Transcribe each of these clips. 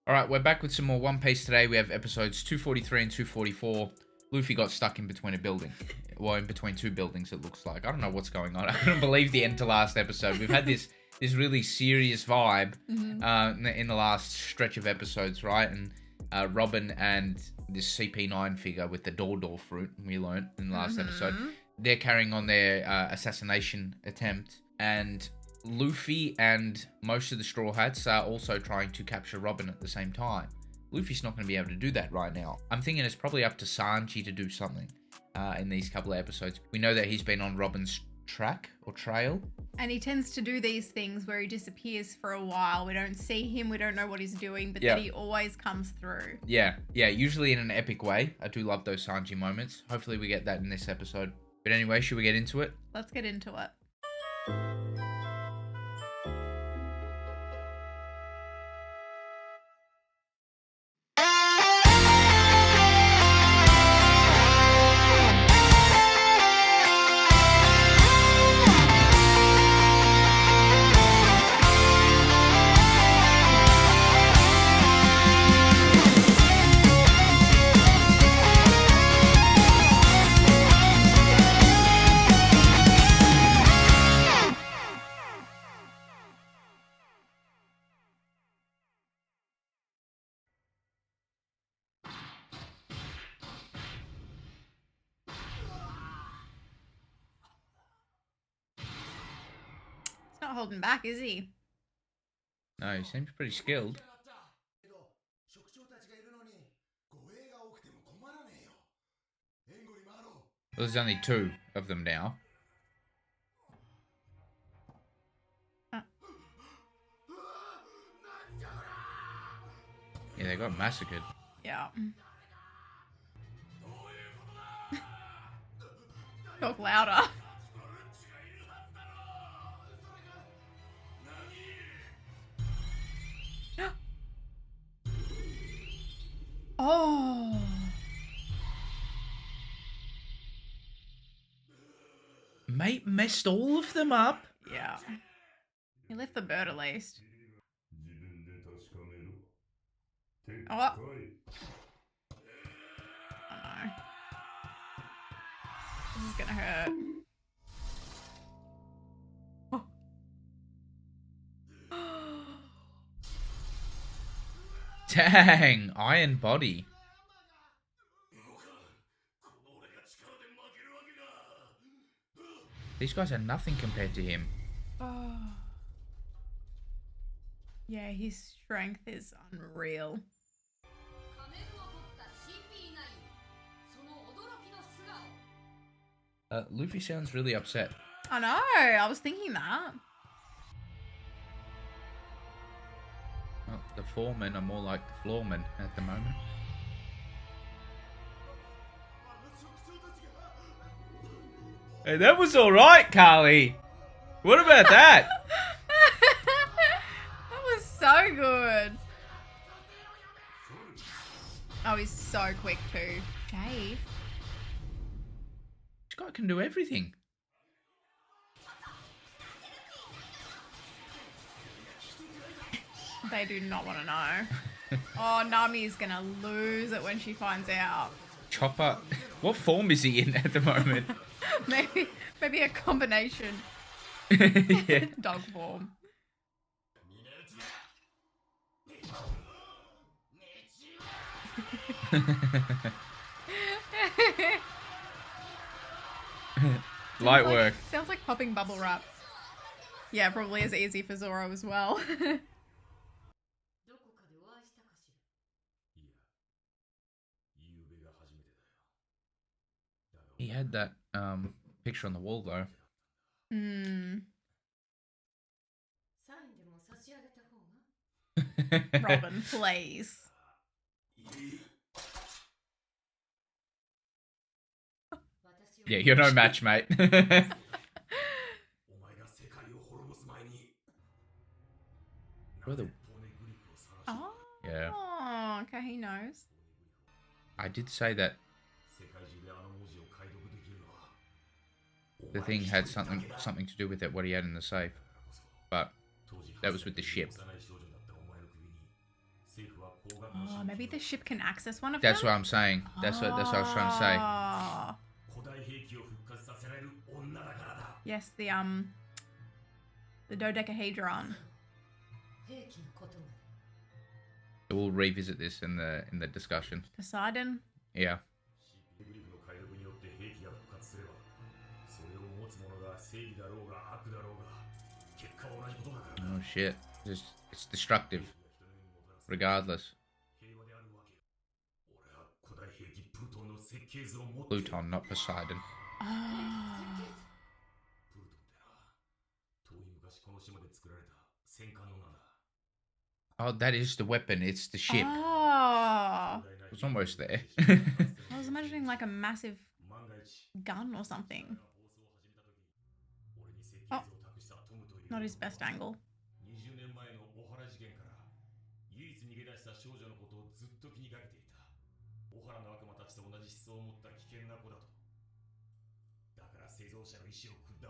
Alright, we're back with some more One Piece today. We have episodes 243 and 244. Luffy got stuck in between a building. Well, in between two buildings, it looks like. I don't know what's going on. I couldn't believe the end to last episode. We've had this really serious vibe in the last stretch of episodes, right? And Robin and this CP9 figure with the door fruit, we learnt in the last episode, they're carrying on their assassination attempt. And Luffy and most of the Straw Hats are also trying to capture Robin at the same time. Luffy's not going to be able to do that right now. I'm thinking it's probably up to Sanji to do something in these couple of episodes. We know that he's been on Robin's track or trail. And he tends to do these things where he disappears for a while. We don't see him. We don't know what he's doing, but then he always comes through. Yeah, usually in an epic way. I do love those Sanji moments. Hopefully we get that in this episode. But anyway, should we get into it? Let's get into it. Not holding back, is he? No, he seems pretty skilled. Well, there's only two of them now. Yeah, they got massacred. Yeah. Talk louder. Oh. Mate messed all of them up. Yeah. He left the bird at least. Oh. Oh no. This is gonna hurt. Dang, iron body. These guys are nothing compared to him. Oh. Yeah, his strength is unreal. Luffy sounds really upset. I know, I was thinking that. Well, the foremen are more like the floormen at the moment. Hey, that was alright, Carlie. What about that? That was so good. Oh, he's so quick too. Shave. This guy can do everything. They do not want to know. Oh, Nami's gonna lose it when she finds out. Chopper. What form is he in at the moment? maybe a combination. Yeah. Dog form. Light work. Sounds like popping bubble wrap. Yeah, probably as easy for Zoro as well. He had that picture on the wall though. Robin, please. Yeah, you're no match, mate. Oh, yeah. Okay, he knows. I did say that the thing had something to do with it, what he had in the safe. But that was with the ship. Oh, maybe the ship can access one of That's them? what I'm saying. That's what I was trying to say. Yes, the dodecahedron. We'll revisit this in the discussion. Poseidon. Yeah. Oh shit. It's destructive. Regardless. Pluton, not Poseidon. Oh, that is the weapon. It's the ship. Oh. It was almost there. I was imagining like a massive gun or something. Oh. Not his best angle.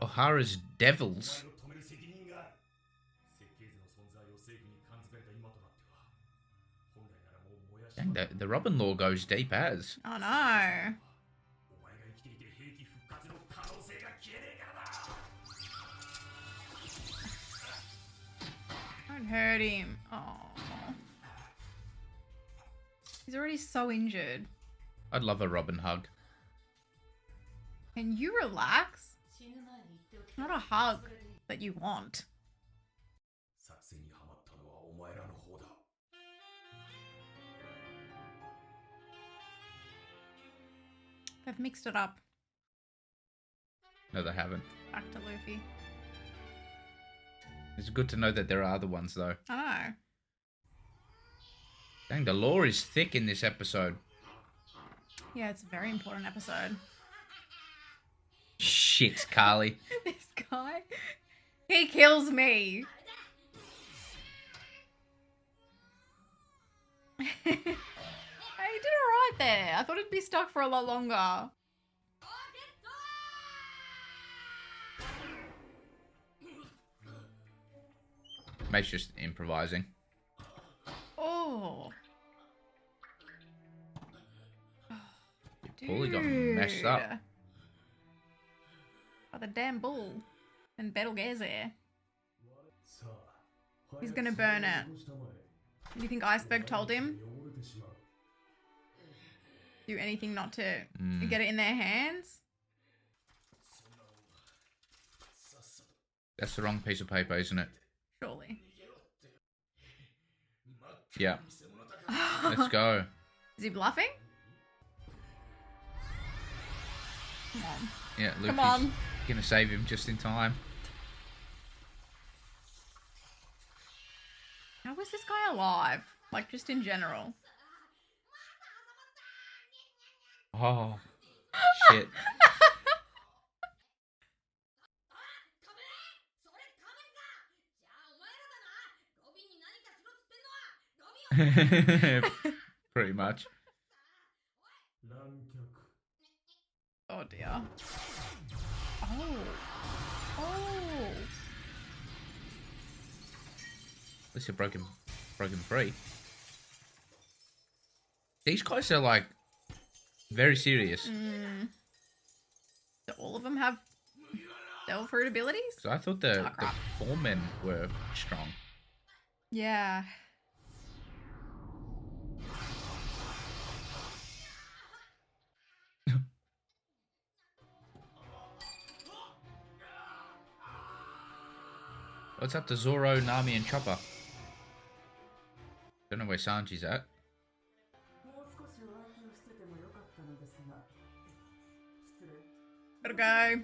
O'Hara's devils. Dang, the Robin lore goes deep as. Oh no. Don't hurt him. Oh. He's already so injured. I'd love a Robin hug. Can you relax? Not a hug that you want. They've mixed it up. No, they haven't. Back to Luffy. It's good to know that there are other ones, though. I know. Dang, the lore is thick in this episode. Yeah, it's a very important episode. Shit, Carly. This guy, he kills me. He did alright there. I thought it'd be stuck for a lot longer. Mate's just improvising. Oh. Bully got messed up. By the damn bull. And Betelgeuse. He's gonna burn it. Do you think Iceberg told him? Do anything not to get it in their hands? That's the wrong piece of paper, isn't it? Surely. Yeah. Let's go. Is he bluffing? Come on. Yeah, Luffy's Come on. gonna save him just in time. How is this guy alive? Like, just in general. Oh, shit. Pretty much. Oh dear. Oh. Oh. At least it broke him free. These guys are like very serious. Do all of them have devil fruit abilities? So I thought the foremen were strong. Yeah. What's up to Zoro, Nami, and Chopper? Don't know where Sanji's at. Gotta go.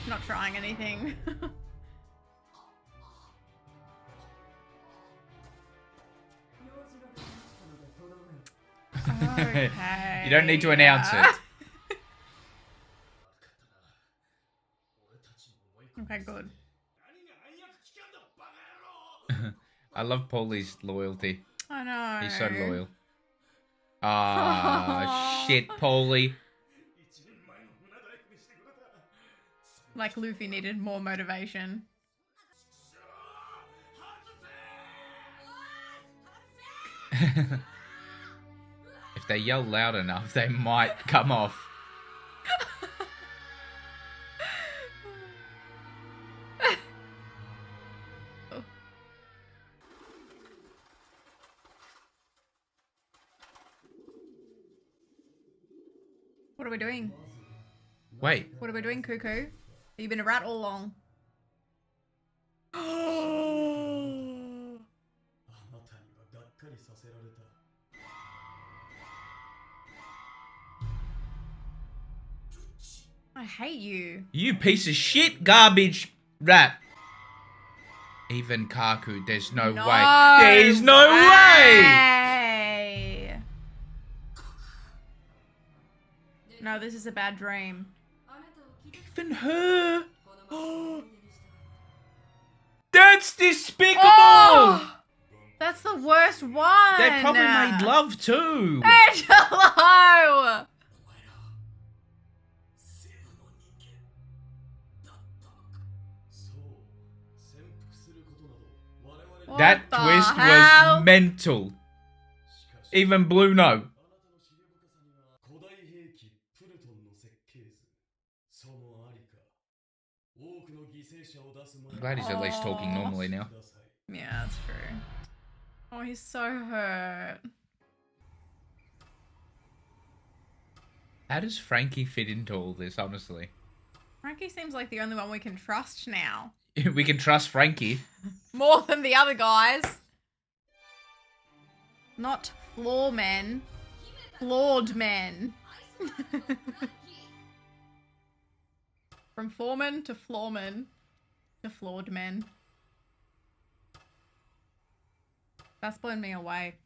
Not trying anything. Okay. You don't need to announce it. Okay, good. I love Paulie's loyalty. I know. He's so loyal. Ah, shit, Paulie. Like Luffy needed more motivation. If they yell loud enough, they might come off. What are we doing? Wait. What are we doing, Cuckoo? Have you been a rat all along? I hate you. You piece of shit garbage rat. Even Kaku, there's no way. There's no way! No, this is a bad dream. Even her. That's despicable! Oh, that's the worst one. They probably made love too. Angelo! That twist was mental. Even Blue no. I'm glad he's at least talking normally now. Yeah, that's true. Oh, he's so hurt. How does Frankie fit into all this, honestly? Frankie seems like the only one we can trust now. We can trust Frankie. More than the other guys. Not floor men. Flawed men. From foreman to floorman to flawed men. That's blown me away.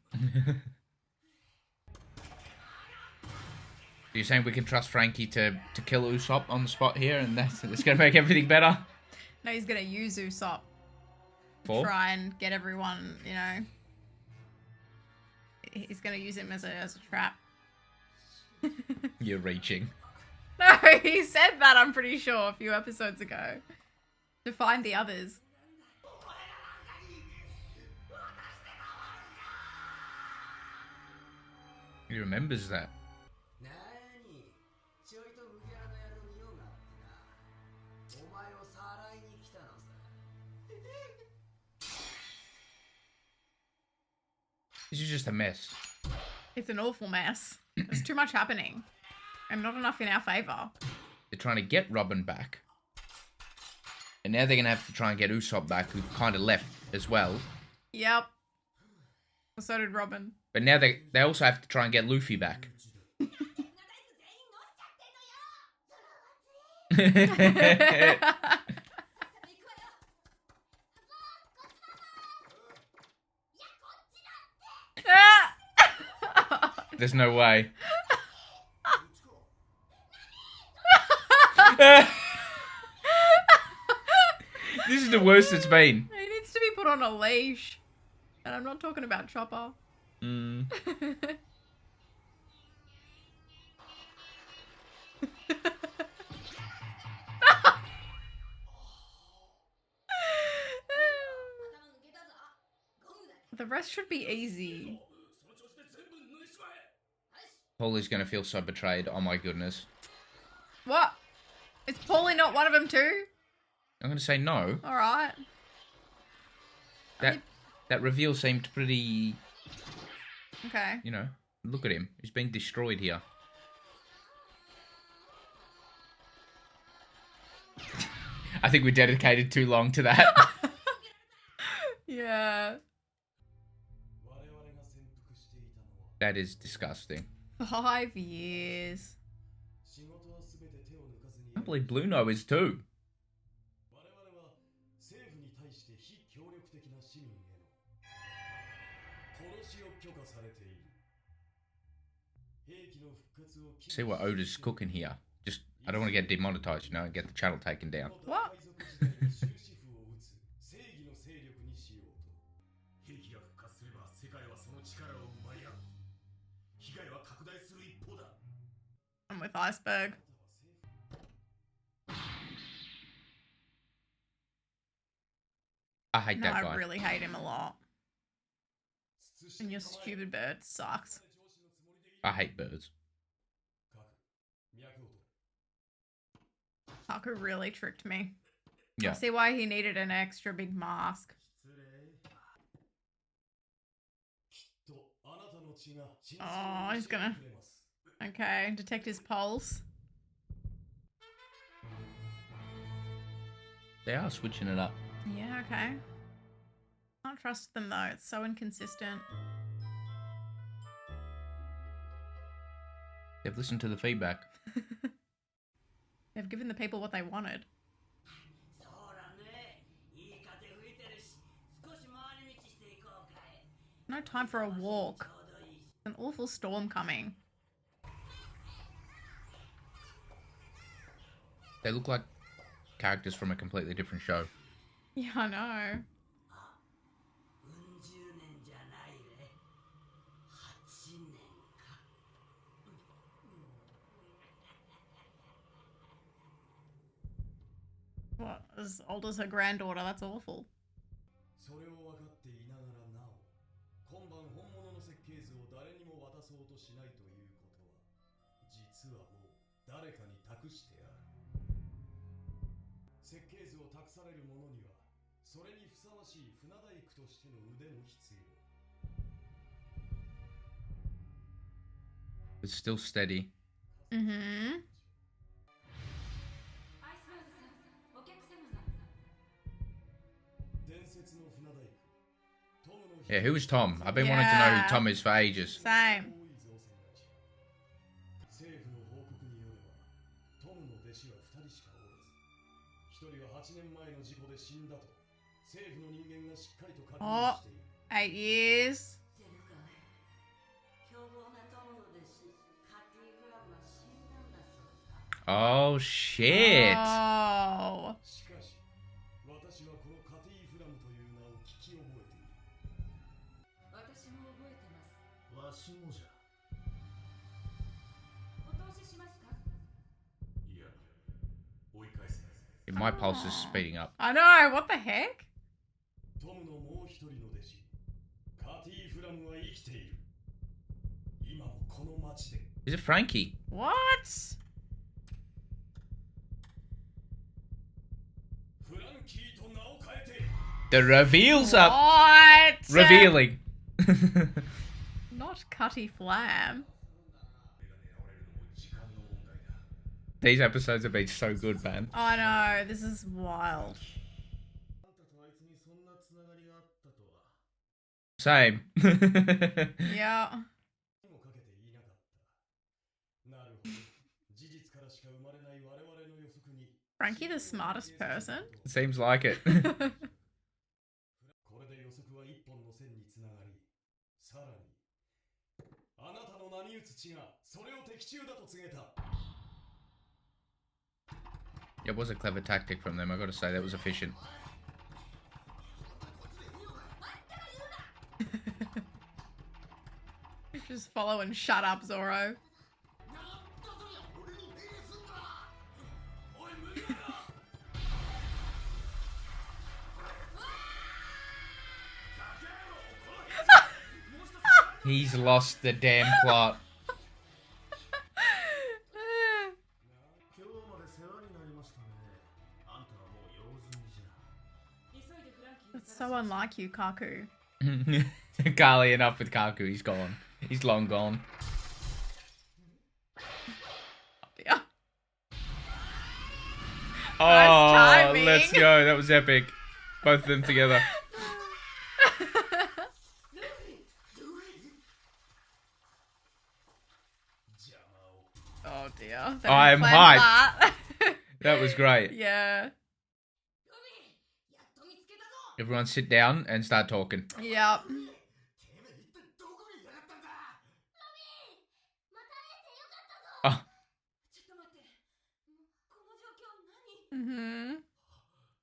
You're saying we can trust Frankie to kill Usopp on the spot here and that's going to make everything better? No, he's going to use Usopp. For? Try and get everyone, you know. He's going to use him as a trap. You're reaching. No, he said that, I'm pretty sure, a few episodes ago. To find the others. He remembers that. This is just a mess. It's an awful mess. There's too much happening. And not enough in our favour. They're trying to get Robin back. And now they're going to have to try and get Usopp back, who kind of left as well. Yep. Well, so did Robin. But now they also have to try and get Luffy back. There's no way. This is the worst it's been. He needs to be put on a leash. And I'm not talking about Chopper. Mm. The rest should be easy. Paulie's going to feel so betrayed. Oh my goodness. What? Is Paulie not one of them too? I'm going to say no. Alright. That reveal seemed pretty... Okay. You know, look at him. He's being destroyed here. I think we dedicated too long to that. Yeah. That is disgusting. 5 years. I can't believe Blue No is too. See what Oda's cooking here. Just, I don't want to get demonetized, you know, and get the channel taken down. What? I'm with Iceberg. I hate No, that guy. I really hate him a lot. And your stupid bird sucks. I hate birds. Kaku really tricked me. Yeah. I see why he needed an extra big mask. Oh, he's gonna... Okay, detect his pulse. They are switching it up. Yeah, okay. Can't trust them though, it's so inconsistent. They've listened to the feedback. They've given the people what they wanted. No time for a walk. An awful storm coming. They look like characters from a completely different show. Yeah, I know. What? As old as her granddaughter, that's awful. It's still steady. Mm-hmm. Yeah, who is Tom? I've been wanting to know who Tom is for ages. Same. Oh, 8 years. Oh, shit. Oh. My pulse is speeding up. I know, what the heck? Is it Frankie? What? The reveal's up. What? Revealing. Not Cutty Flam. These episodes have been so good, man. I know, this is wild. Same. Yeah. Frankie the smartest person? Seems like it. It was a clever tactic from them, I gotta say, that was efficient. Just follow and shut up, Zoro. He's lost the damn plot. That's so unlike you, Kaku. Carlie, enough with Kaku, he's gone. He's long gone. Yeah. Oh, Nice let's go. That was epic. Both of them together. Oh dear. I'm hyped. That was great. Yeah. Everyone sit down and start talking. Yep. Oh. Mm-hmm.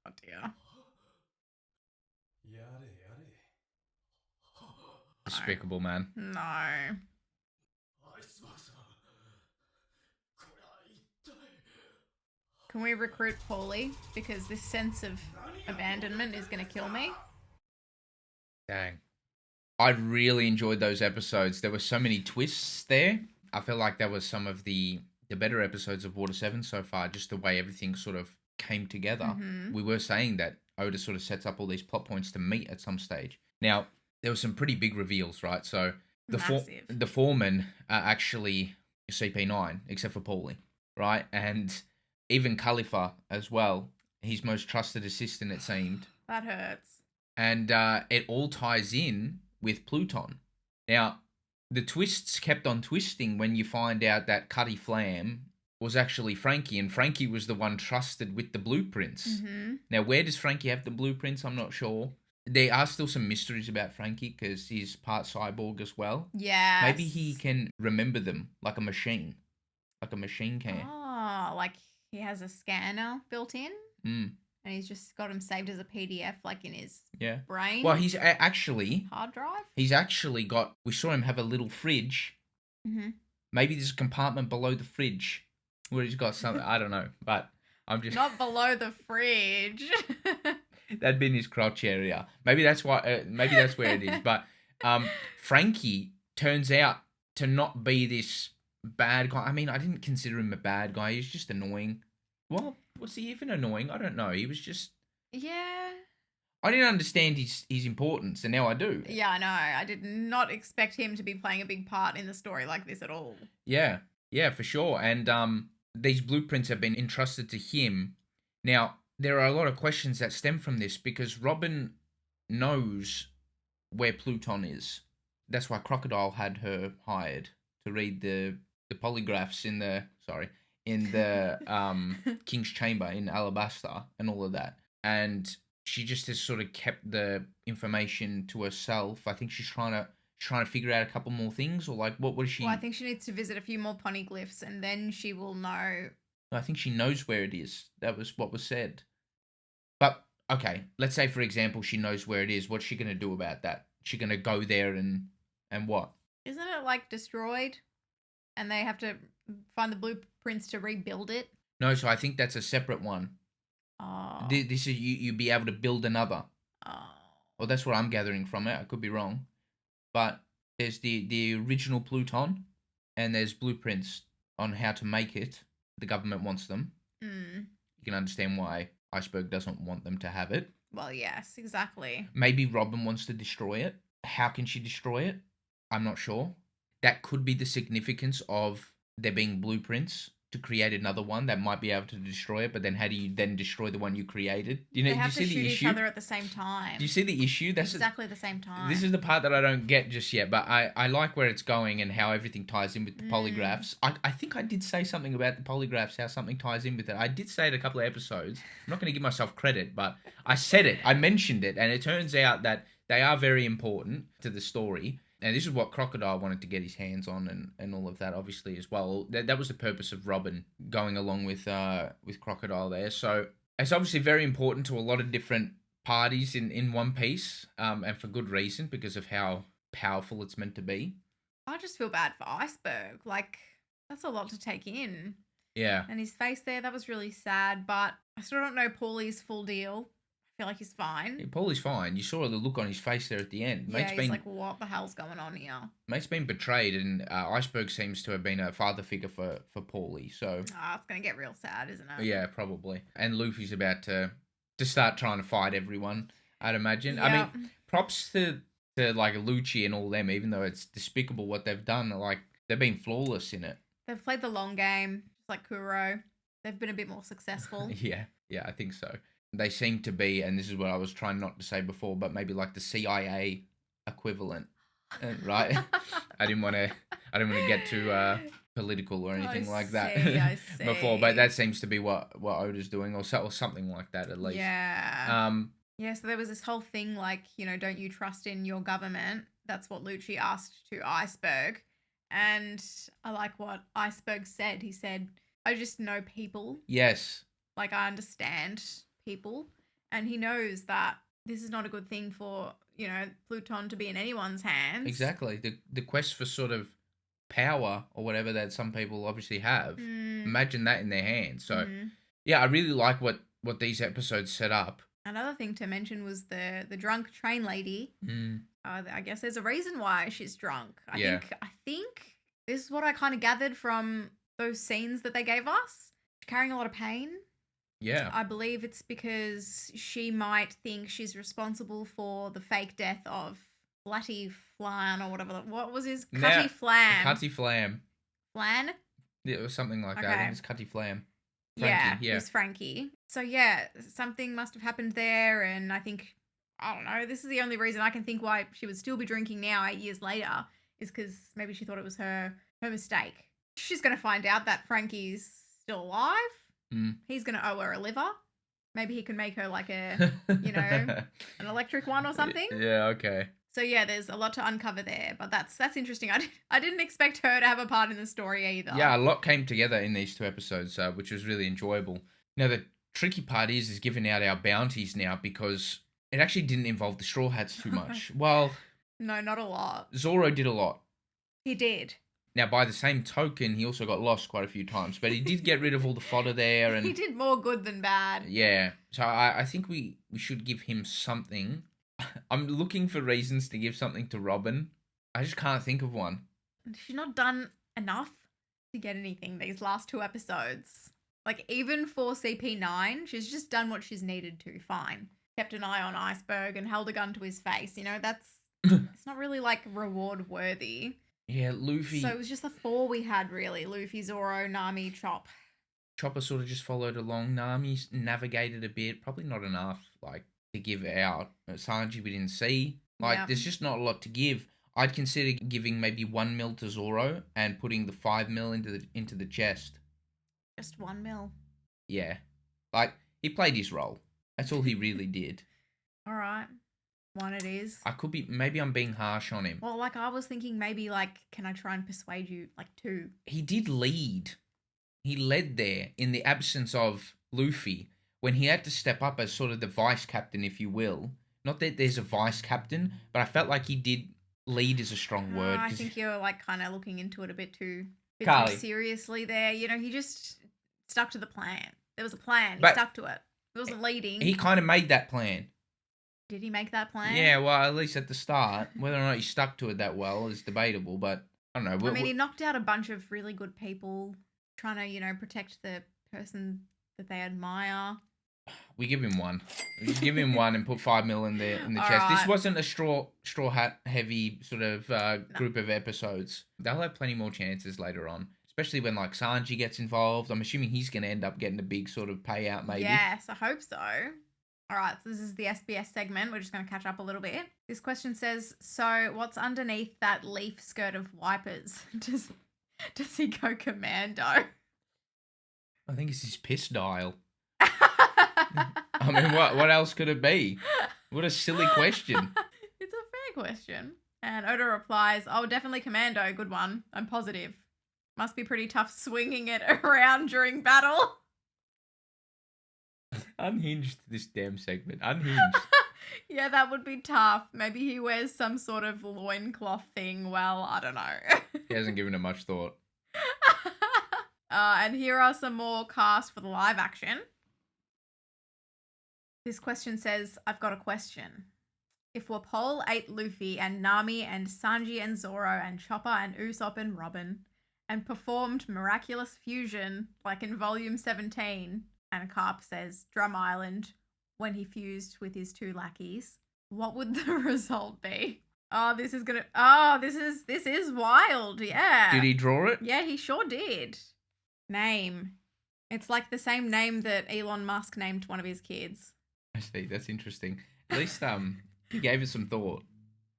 Oh dear. Despicable, man. No. Can we recruit Paulie? Because this sense of abandonment is going to kill me. Dang. I really enjoyed those episodes. There were so many twists there. I feel like that was some of the better episodes of Water 7 so far, just the way everything sort of came together. Mm-hmm. We were saying that Oda sort of sets up all these plot points to meet at some stage. Now, there were some pretty big reveals, right? So Massive. the foremen are actually CP9, except for Paulie, right? And even Khalifa as well, his most trusted assistant, it seemed. That hurts. And it all ties in with Pluton. Now, the twists kept on twisting when you find out that Cuddy Flam was actually Frankie, and Frankie was the one trusted with the blueprints. Mm-hmm. Now, where does Frankie have the blueprints? I'm not sure. There are still some mysteries about Frankie because he's part cyborg as well. Yes. Maybe he can remember them like a machine can. Oh, like he has a scanner built in? Mm. And he's just got him saved as a PDF, like in his brain. Well, he's actually hard drive. He's actually got. We saw him have a little fridge. Mm-hmm. Maybe there's a compartment below the fridge where he's got something. I don't know, but I'm just not below the fridge. That'd be in his crotch area. Maybe that's why. Maybe that's where it is. But Frankie turns out to not be this bad guy. I mean, I didn't consider him a bad guy. He's just annoying. Well, was he even annoying? I don't know. He was just. Yeah. I didn't understand his importance, and now I do. Yeah, I know. I did not expect him to be playing a big part in the story like this at all. Yeah, for sure. And these blueprints have been entrusted to him. Now, there are a lot of questions that stem from this because Robin knows where Pluton is. That's why Crocodile had her hired to read the polygraphs in the King's Chamber in Alabasta and all of that. And she just has sort of kept the information to herself. I think she's trying to figure out a couple more things, or like what was she? Well, I think she needs to visit a few more poneglyphs, and then she will know. I think she knows where it is. That was what was said. But okay, let's say for example she knows where it is. What's she gonna do about that? She gonna go there and what? Isn't it like destroyed, and they have to find the blueprints to rebuild it? No, so I think that's a separate one. Oh. This is you be able to build another. Oh. Well, that's what I'm gathering from it. I could be wrong. But there's the original Pluton, and there's blueprints on how to make it. The government wants them. Mm. You can understand why Iceberg doesn't want them to have it. Well, yes, exactly. Maybe Robin wants to destroy it. How can she destroy it? I'm not sure. That could be the significance of there being blueprints to create another one that might be able to destroy it, but then how do you then destroy the one you created? They have to shoot each other at the same time. Do you see the issue? That's exactly the same time. This is the part that I don't get just yet, but I like where it's going and how everything ties in with the polygraphs. I think I did say something about the polygraphs, how something ties in with it. I did say it a couple of episodes. I'm not going to give myself credit, but I said it. I mentioned it, and it turns out that they are very important to the story. And this is what Crocodile wanted to get his hands on and all of that, obviously, as well. That was the purpose of Robin going along with Crocodile there. So it's obviously very important to a lot of different parties in One Piece, and for good reason, because of how powerful it's meant to be. I just feel bad for Iceberg. Like, that's a lot to take in. Yeah. And his face there, that was really sad, but I still don't know Paulie's full deal. I feel like he's fine. Yeah, Paulie's fine. You saw the look on his face there at the end. Yeah, he's like, what the hell's going on here? Mate's been betrayed, and Iceberg seems to have been a father figure for Paulie. So it's going to get real sad, isn't it? Yeah, probably. And Luffy's about to start trying to fight everyone, I'd imagine. Yeah. I mean, props to like Lucci and all them, even though it's despicable what they've done. Like, they've been flawless in it. They've played the long game, just like Kuro. They've been a bit more successful. Yeah, I think so. They seem to be, and this is what I was trying not to say before, but maybe like the CIA equivalent, right? I didn't want to get too political or anything like that I see. before, but that seems to be what Oda's doing, or something like that at least. Yeah. Yeah. So there was this whole thing like, don't you trust in your government? That's what Lucci asked to Iceberg, and I like what Iceberg said. He said, "I just know people." Yes. Like, I understand people, and he knows that this is not a good thing for Pluton to be in anyone's hands. Exactly. The quest for sort of power or whatever that some people obviously have, imagine that in their hands. So yeah, I really like what these episodes set up. Another thing to mention was the drunk train lady. I guess there's a reason why she's drunk. Yeah. I think this is what I kind of gathered from those scenes that they gave us. She's carrying a lot of pain. Yeah. I believe it's because she might think she's responsible for the fake death of Flatty Flan or whatever. What was his? Cutty Flam. Cutty Flam. Flan? Yeah, it was something like that. I think it's Cutty Flam. Frankie, yeah. It was Frankie. So yeah, something must have happened there, and I think, I don't know, this is the only reason I can think why she would still be drinking now 8 years later is because maybe she thought it was her mistake. She's going to find out that Frankie's still alive. He's going to owe her a liver. Maybe he can make her like a, an electric one or something. Yeah, okay. So yeah, there's a lot to uncover there, but that's interesting. I didn't expect her to have a part in the story either. Yeah, a lot came together in these 2 episodes, which was really enjoyable. Now, the tricky part is giving out our bounties now because it actually didn't involve the Straw Hats too much. Well... No, not a lot. Zoro did a lot. He did. Now, by the same token, he also got lost quite a few times, but he did get rid of all the fodder there. And he did more good than bad. Yeah, so I think we should give him something. I'm looking for reasons to give something to Robin. I just can't think of one. She's not done enough to get anything these last 2 episodes. Like, even for CP9, she's just done what she's needed to. Fine. Kept an eye on Iceberg and held a gun to his face. That's... it's not really, like, reward worthy. Yeah, Luffy... So it was just the 4 we had, really. Luffy, Zoro, Nami, Chop. Chopper sort of just followed along. Nami's navigated a bit. Probably not enough, like, to give out. Sanji we didn't see. Like, There's just not a lot to give. I'd consider giving maybe 1 mil to Zoro and putting the 5 mil into the chest. Just 1 mil. Yeah. Like, he played his role. That's all he really did. All right. 1 it is. Maybe I'm being harsh on him. Well, like, I was thinking maybe, like, can I try and persuade you, like, 2? He did lead. He led there in the absence of Luffy when he had to step up as sort of the vice captain, if you will. Not that there's a vice captain, but I felt like he did lead is a strong word. I think you're, like, kind of looking into it a bit too seriously there. He just stuck to the plan. There was a plan. He stuck to it. He wasn't leading. He kind of made that plan. Did he make that plan? Yeah, well, at least at the start. Whether or not he stuck to it that well is debatable, but I don't know. He knocked out a bunch of really good people trying to, protect the person that they admire. We give him 1. We give him 1 and put 5 mil in the chest. Right. This wasn't a straw hat heavy sort of group of episodes. They'll have plenty more chances later on, especially when like Sanji gets involved. I'm assuming he's going to end up getting a big sort of payout maybe. Yes, I hope so. All right, so this is the SBS segment. We're just going to catch up a little bit. This question says, so what's underneath that leaf skirt of wipers? Does he go commando? I think it's his piss dial. I mean, what else could it be? What a silly question. It's a fair question. And Oda replies, oh, definitely commando. Good one. I'm positive. Must be pretty tough swinging it around during battle. Unhinged, this damn segment. Unhinged. Yeah, that would be tough. Maybe he wears some sort of loincloth thing. Well, I don't know. He hasn't given it much thought. And here are some more cast for the live action. This question says, I've got a question. If Wapol ate Luffy and Nami and Sanji and Zoro and Chopper and Usopp and Robin and performed miraculous fusion like in volume 17, and Carp says Drum Island when he fused with his 2 lackeys, what would the result be? This is wild. Yeah. Did he draw it? Yeah, he sure did. Name. It's like the same name that Elon Musk named one of his kids. I see. That's interesting. At least he gave it some thought.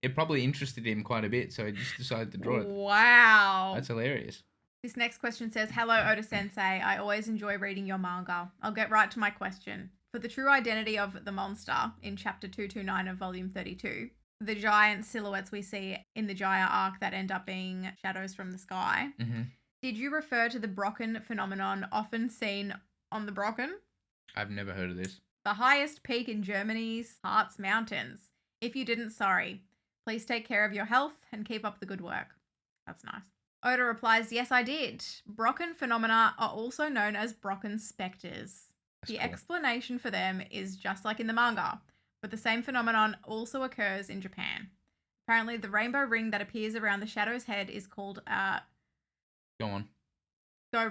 It probably interested him quite a bit, so he just decided to draw it. Wow. That's hilarious. This next question says, hello, Oda-sensei. I always enjoy reading your manga. I'll get right to my question. For the true identity of the monster in chapter 229 of volume 32, the giant silhouettes we see in the Jaya arc that end up being shadows from the sky, did you refer to the Brocken phenomenon often seen on the Brocken? I've never heard of this. The highest peak in Germany's Harz Mountains. If you didn't, sorry. Please take care of your health and keep up the good work. That's nice. Oda replies, yes, I did. Brocken phenomena are also known as Brocken specters. The explanation for them is just like in the manga, but the same phenomenon also occurs in Japan. Apparently, the rainbow ring that appears around the Shadow's head is called Go on. Go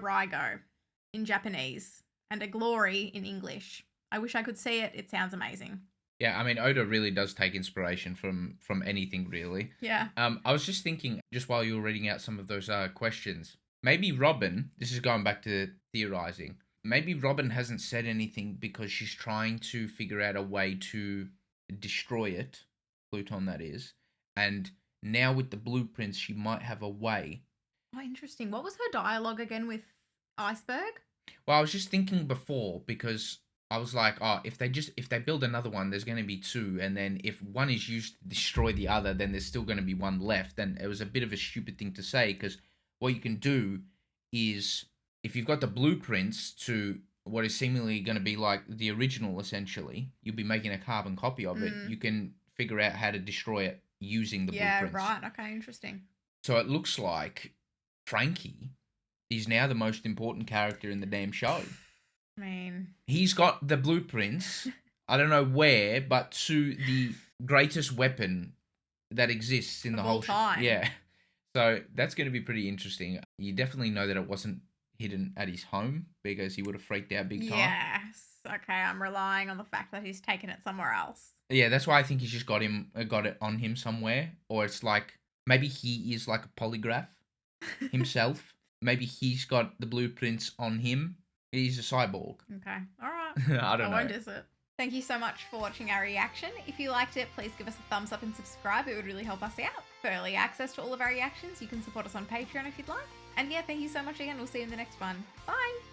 in Japanese and a glory in English. I wish I could see it. It sounds amazing. Yeah, I mean, Oda really does take inspiration from anything, really. Yeah. I was just thinking, just while you were reading out some of those questions, maybe Robin, this is going back to theorizing, maybe Robin hasn't said anything because she's trying to figure out a way to destroy it, Pluton that is, and now with the blueprints, she might have a way. Oh, interesting. What was her dialogue again with Iceberg? Well, I was just thinking before because I was like, oh, if they build another one, there's going to be two, and then if one is used to destroy the other, then there's still going to be one left. And it was a bit of a stupid thing to say because what you can do is if you've got the blueprints to what is seemingly going to be like the original, essentially, you'll be making a carbon copy of it. You can figure out how to destroy it using the blueprints. Yeah, right. Okay, interesting. So it looks like Frankie is now the most important character in the damn show. I mean, he's got the blueprints. I don't know where, but to the greatest weapon that exists in the whole time. Yeah. So that's going to be pretty interesting. You definitely know that it wasn't hidden at his home because he would have freaked out big time. Yes. Okay, I'm relying on the fact that he's taken it somewhere else. Yeah, that's why I think he's just got it on him somewhere, or it's like maybe he is like a polygraph himself. Maybe he's got the blueprints on him. He's a cyborg. Okay. All right. I don't know. I won't diss it. Thank you so much for watching our reaction. If you liked it, please give us a thumbs up and subscribe. It would really help us out. For early access to all of our reactions, you can support us on Patreon if you'd like. And yeah, thank you so much again. We'll see you in the next one. Bye.